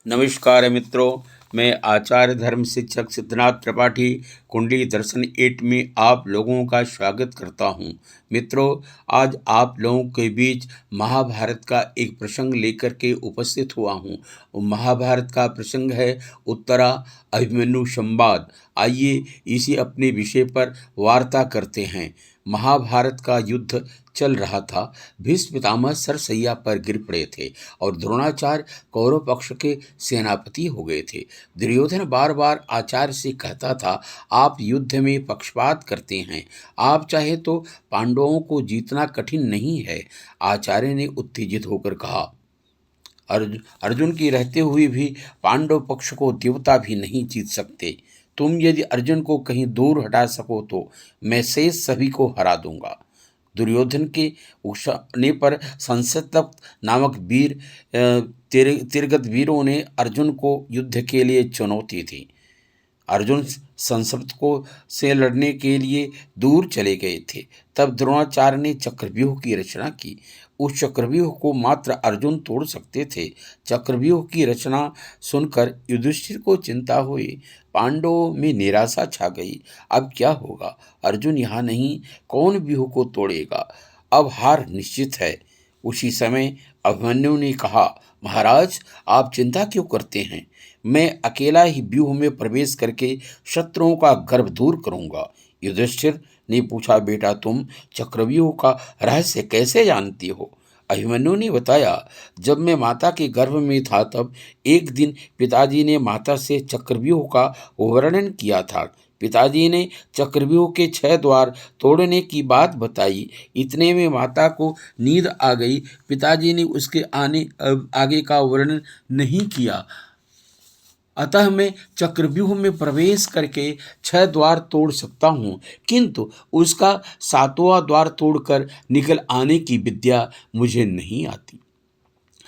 नमस्कार मित्रों, मैं आचार्य धर्म शिक्षक सिद्धनाथ त्रिपाठी कुंडली दर्शन 8 में आप लोगों का स्वागत करता हूं। मित्रों, आज आप लोगों के बीच महाभारत का एक प्रसंग लेकर के उपस्थित हुआ हूं। महाभारत का प्रसंग है उत्तरा अभिमन्यु संवाद। आइए इसी अपने विषय पर वार्ता करते हैं। महाभारत का युद्ध चल रहा था। भीष्म पितामह सरसैया पर गिर पड़े थे और द्रोणाचार्य कौरव पक्ष के सेनापति हो गए थे। दुर्योधन बार बार आचार्य से कहता था, आप युद्ध में पक्षपात करते हैं, आप चाहे तो पांडवों को जीतना कठिन नहीं है। आचार्य ने उत्तेजित होकर कहा, अर्जुन की रहते हुए भी पांडव पक्ष को देवता भी नहीं जीत सकते। तुम यदि अर्जुन को कहीं दूर हटा सको तो मैं शेष सभी को हरा दूंगा। दुर्योधन के उकसाने पर संसप्त नामक वीर तिरगत वीरों ने अर्जुन को युद्ध के लिए चुनौती दी। अर्जुन संसप्त को से लड़ने के लिए दूर चले गए थे। तब द्रोणाचार्य ने चक्रव्यूह की रचना की। उस चक्रव्यूह को मात्र अर्जुन तोड़ सकते थे। चक्रव्यूह की रचना सुनकर युधिष्ठिर को चिंता हुई। पांडवों में निराशा छा गई। अब क्या होगा? अर्जुन यहाँ नहीं, कौन व्यूह को तोड़ेगा? अब हार निश्चित है। उसी समय अभिमन्यु ने कहा, महाराज, आप चिंता क्यों करते हैं? मैं अकेला ही व्यूह में प्रवेश करके शत्रुओं का गर्व दूर करूंगा। युधिष्ठिर ने पूछा, बेटा, तुम चक्रव्यूह का रहस्य कैसे जानती हो? अभिमन्यु ने बताया, जब मैं माता के गर्भ में था तब एक दिन पिताजी ने माता से चक्रव्यूह का वर्णन किया था। पिताजी ने चक्रव्यूह के 6 द्वार तोड़ने की बात बताई। इतने में माता को नींद आ गई। पिताजी ने उसके आगे का वर्णन नहीं किया। अतः मैं चक्रव्यूह में प्रवेश करके 6 द्वार तोड़ सकता हूँ, किंतु उसका 7वां द्वार तोड़कर निकल आने की विद्या मुझे नहीं आती।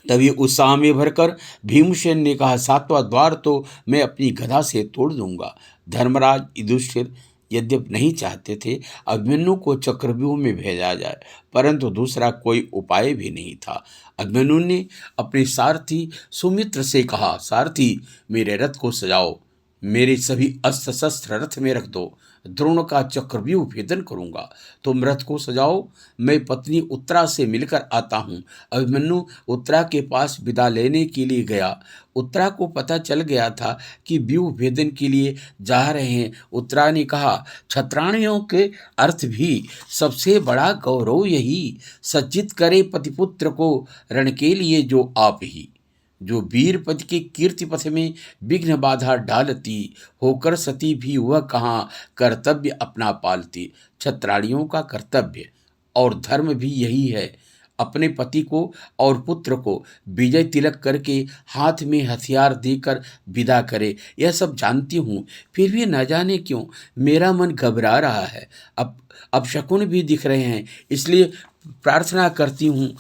तभी उत्साह में भरकर भीमसेन ने कहा, 7वां द्वार तो मैं अपनी गदा से तोड़ दूंगा। धर्मराज युधिष्ठिर यद्यपि नहीं चाहते थे अभिमन्यु को चक्रव्यूह में भेजा जाए, परंतु दूसरा कोई उपाय भी नहीं था। अभिमन्यु ने अपने सारथी सुमित्र से कहा, सारथी, मेरे रथ को सजाओ, मेरे सभी अस्त्र शस्त्र रथ में रख दो, द्रोण का चक्रव्यूह भेदन करूंगा। तुम रथ को सजाओ, मैं पत्नी उत्तरा से मिलकर आता हूँ। अभिमन्यु उत्तरा के पास विदा लेने के लिए गया। उत्तरा को पता चल गया था कि व्यूह भेदन के लिए जा रहे हैं। उत्तरा ने कहा, क्षत्राणियों के अर्थ भी सबसे बड़ा गौरव यही, सज्जित करे पतिपुत्र को रण के लिए जो आप ही, जो वीरपति के कीर्ति पथ में विघ्न बाधा डालती, होकर सती भी वह कहाँ कर्तव्य अपना पालती। क्षत्राणियों का कर्तव्य और धर्म भी यही है, अपने पति को और पुत्र को विजय तिलक करके हाथ में हथियार देकर विदा करे। यह सब जानती हूँ, फिर भी न जाने क्यों मेरा मन घबरा रहा है। अब शकुन भी दिख रहे हैं, इसलिए प्रार्थना करती हूँ,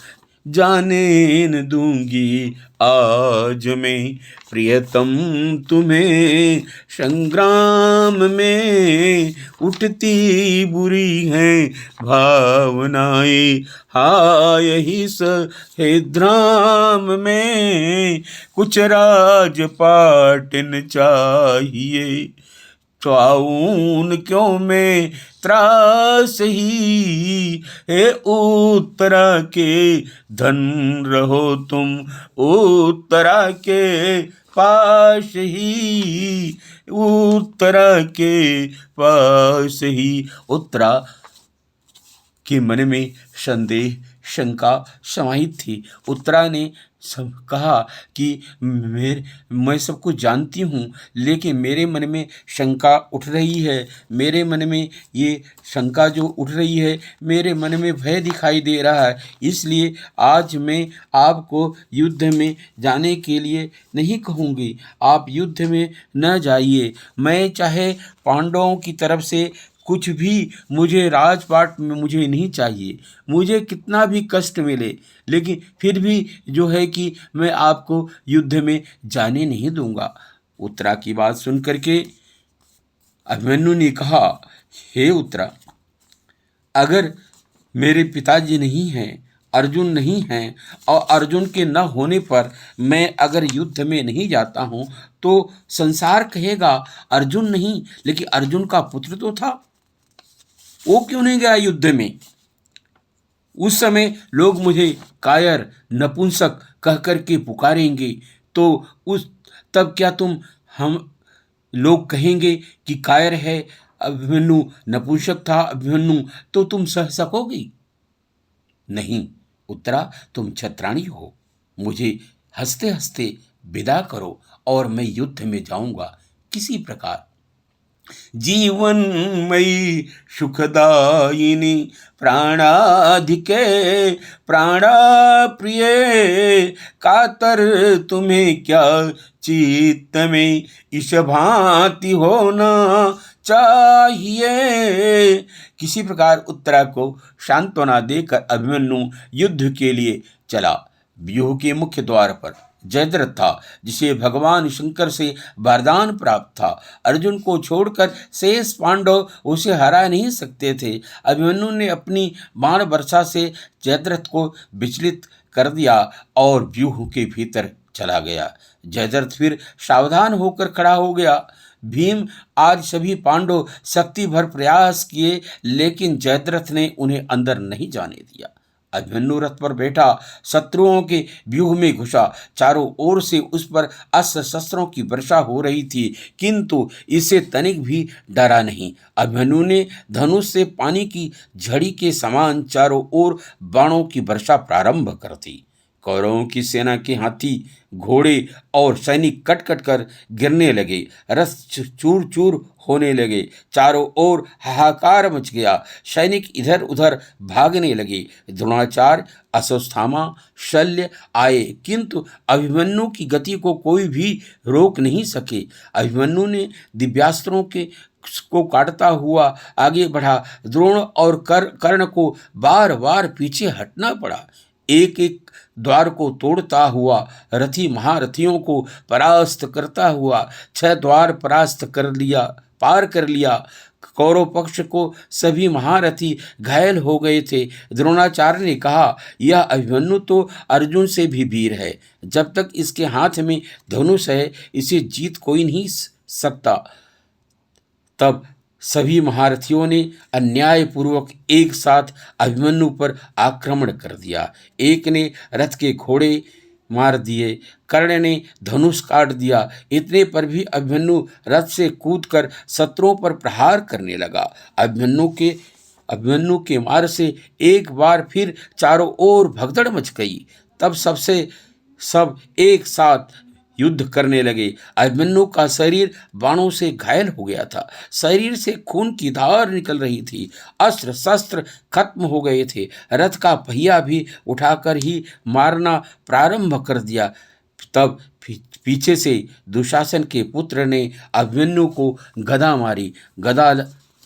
जाने न दूंगी आज मैं प्रियतम तुम्हें, संग्राम में उठती बुरी हैं भावनाएं, हा यही सहेद्राम में कुछ राजपाट न चाहिए, चाऊन क्यों में त्रास ही, हे उत्तरा के धन रहो तुम, उत्तरा के पास ही, उत्तरा के पास ही। उत्तरा के मन में संदेह शंका समाहित थी। उत्तरा ने सब कहा कि मैं सब कुछ जानती हूँ, लेकिन मेरे मन में शंका उठ रही है। मेरे मन में ये शंका जो उठ रही है, मेरे मन में भय दिखाई दे रहा है। इसलिए आज मैं आपको युद्ध में जाने के लिए नहीं कहूँगी। आप युद्ध में न जाइए। मैं चाहे पांडवों की तरफ से कुछ भी, मुझे राजपाट में मुझे नहीं चाहिए। मुझे कितना भी कष्ट मिले, लेकिन फिर भी जो है कि मैं आपको युद्ध में जाने नहीं दूंगा। उत्तरा की बात सुन करके अभिमन्यु ने कहा, हे उत्तरा, अगर मेरे पिताजी नहीं हैं अर्जुन नहीं हैं और अर्जुन के न होने पर मैं अगर युद्ध में नहीं जाता हूं तो संसार कहेगा अर्जुन नहीं, लेकिन अर्जुन का पुत्र तो था, वो क्यों नहीं गया युद्ध में। उस समय लोग मुझे कायर नपुंसक कह कर के पुकारेंगे, तो उस तब क्या तुम हम लोग कहेंगे कि कायर है अभिमन्यु, नपुंसक था अभिमन्यु, तो तुम सह सकोगी? नहीं उत्तरा, तुम छत्राणी हो, मुझे हंसते हंसते विदा करो और मैं युद्ध में जाऊंगा किसी प्रकार। जीवनमयी सुखदायिनी प्राणाधिके प्राणप्रिय, कातर तुम्हें क्या चित्त में इस भांति होना चाहिए। किसी प्रकार उत्तरा को सांत्वना देकर अभिमन्यु युद्ध के लिए चला। व्यूह के मुख्य द्वार पर जयद्रथ था, जिसे भगवान शंकर से वरदान प्राप्त था। अर्जुन को छोड़कर शेष पांडव उसे हरा नहीं सकते थे। अभिमन्यु ने अपनी बाण वर्षा से जयद्रथ को विचलित कर दिया और व्यूह के भीतर चला गया। जयद्रथ फिर सावधान होकर खड़ा हो गया। भीम आज सभी पांडव शक्ति भर प्रयास किए, लेकिन जयद्रथ ने उन्हें अंदर नहीं जाने दिया। अभिमन्यु रथ पर बैठा शत्रुओं के व्यूह में घुसा। चारों ओर से उस पर अस्त्र शस्त्रों की वर्षा हो रही थी, किंतु इससे तनिक भी डरा नहीं। अभिमन्यु ने धनुष से पानी की झड़ी के समान चारों ओर बाणों की वर्षा प्रारंभ कर दी। कौरवों की सेना के हाथी घोड़े और सैनिक कट कट कर गिरने लगे, रथ चूर चूर होने लगे, चारों ओर हाहाकार मच गया, सैनिक इधर उधर भागने लगे। द्रोणाचार्य अश्वत्थामा शल्य आए, किंतु अभिमन्यु की गति को कोई भी रोक नहीं सके। अभिमन्यु ने दिव्यास्त्रों को काटता हुआ आगे बढ़ा। द्रोण और कर्ण को बार बार पीछे हटना पड़ा। एक एक द्वार को तोड़ता हुआ रथी महारथियों को परास्त करता हुआ 6 द्वार पार कर लिया। कौरव पक्ष को सभी महारथी घायल हो गए थे। द्रोणाचार्य ने कहा, यह अभिमन्यु तो अर्जुन से भी वीर है, जब तक इसके हाथ में धनुष है इसे जीत कोई नहीं सकता। तब सभी महारथियों ने अन्यायपूर्वक एक साथ अभिमन्यु पर आक्रमण कर दिया। एक ने रथ के घोड़े मार दिए, कर्ण ने धनुष काट दिया। इतने पर भी अभिमन्यु रथ से कूदकर शत्रुओं पर प्रहार करने लगा। अभिमन्यु के मार से एक बार फिर चारों ओर भगदड़ मच गई। तब सब एक साथ युद्ध करने लगे। अभिमन्यु का शरीर बाणों से घायल हो गया था, शरीर से खून की धार निकल रही थी, अस्त्र शस्त्र खत्म हो गए थे, रथ का पहिया भी उठाकर ही मारना प्रारंभ कर दिया। तब पीछे से दुशासन के पुत्र ने अभिमन्यु को गदा मारी। गदा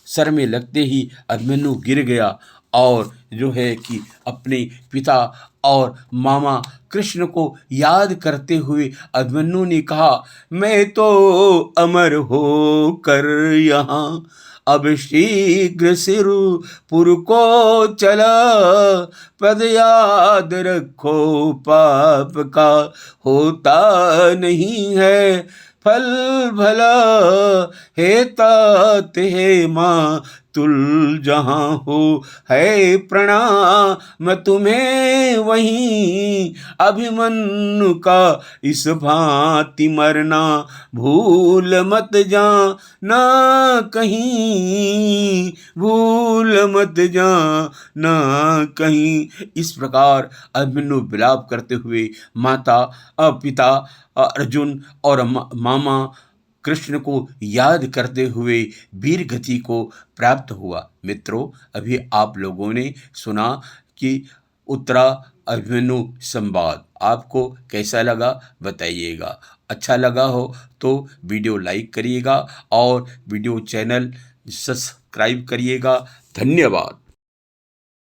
सर में लगते ही अभिमन्यु गिर गया और जो है कि अपने पिता और मामा कृष्ण को याद करते हुए अभिमन्यु ने कहा, मैं तो अमर हो कर यहाँ अब शीघ्र सिरपुर को चला, पद याद रखो पाप का होता नहीं है फल भला, हे तात हे माँ तुल जहाँ हो है प्रणाम तुम्हें वहीं, अभिमन्यु का इस भांति मरना भूल मत जाना कहीं, भूल मत जाना कहीं। इस प्रकार अभिमन्यु विलाप करते हुए माता पिता अर्जुन और मामा कृष्ण को याद करते हुए वीर गति को प्राप्त हुआ। मित्रों, अभी आप लोगों ने सुना कि उत्तरा अभिमन्यु संवाद आपको कैसा लगा बताइएगा। अच्छा लगा हो तो वीडियो लाइक करिएगा और वीडियो चैनल सब्सक्राइब करिएगा। धन्यवाद।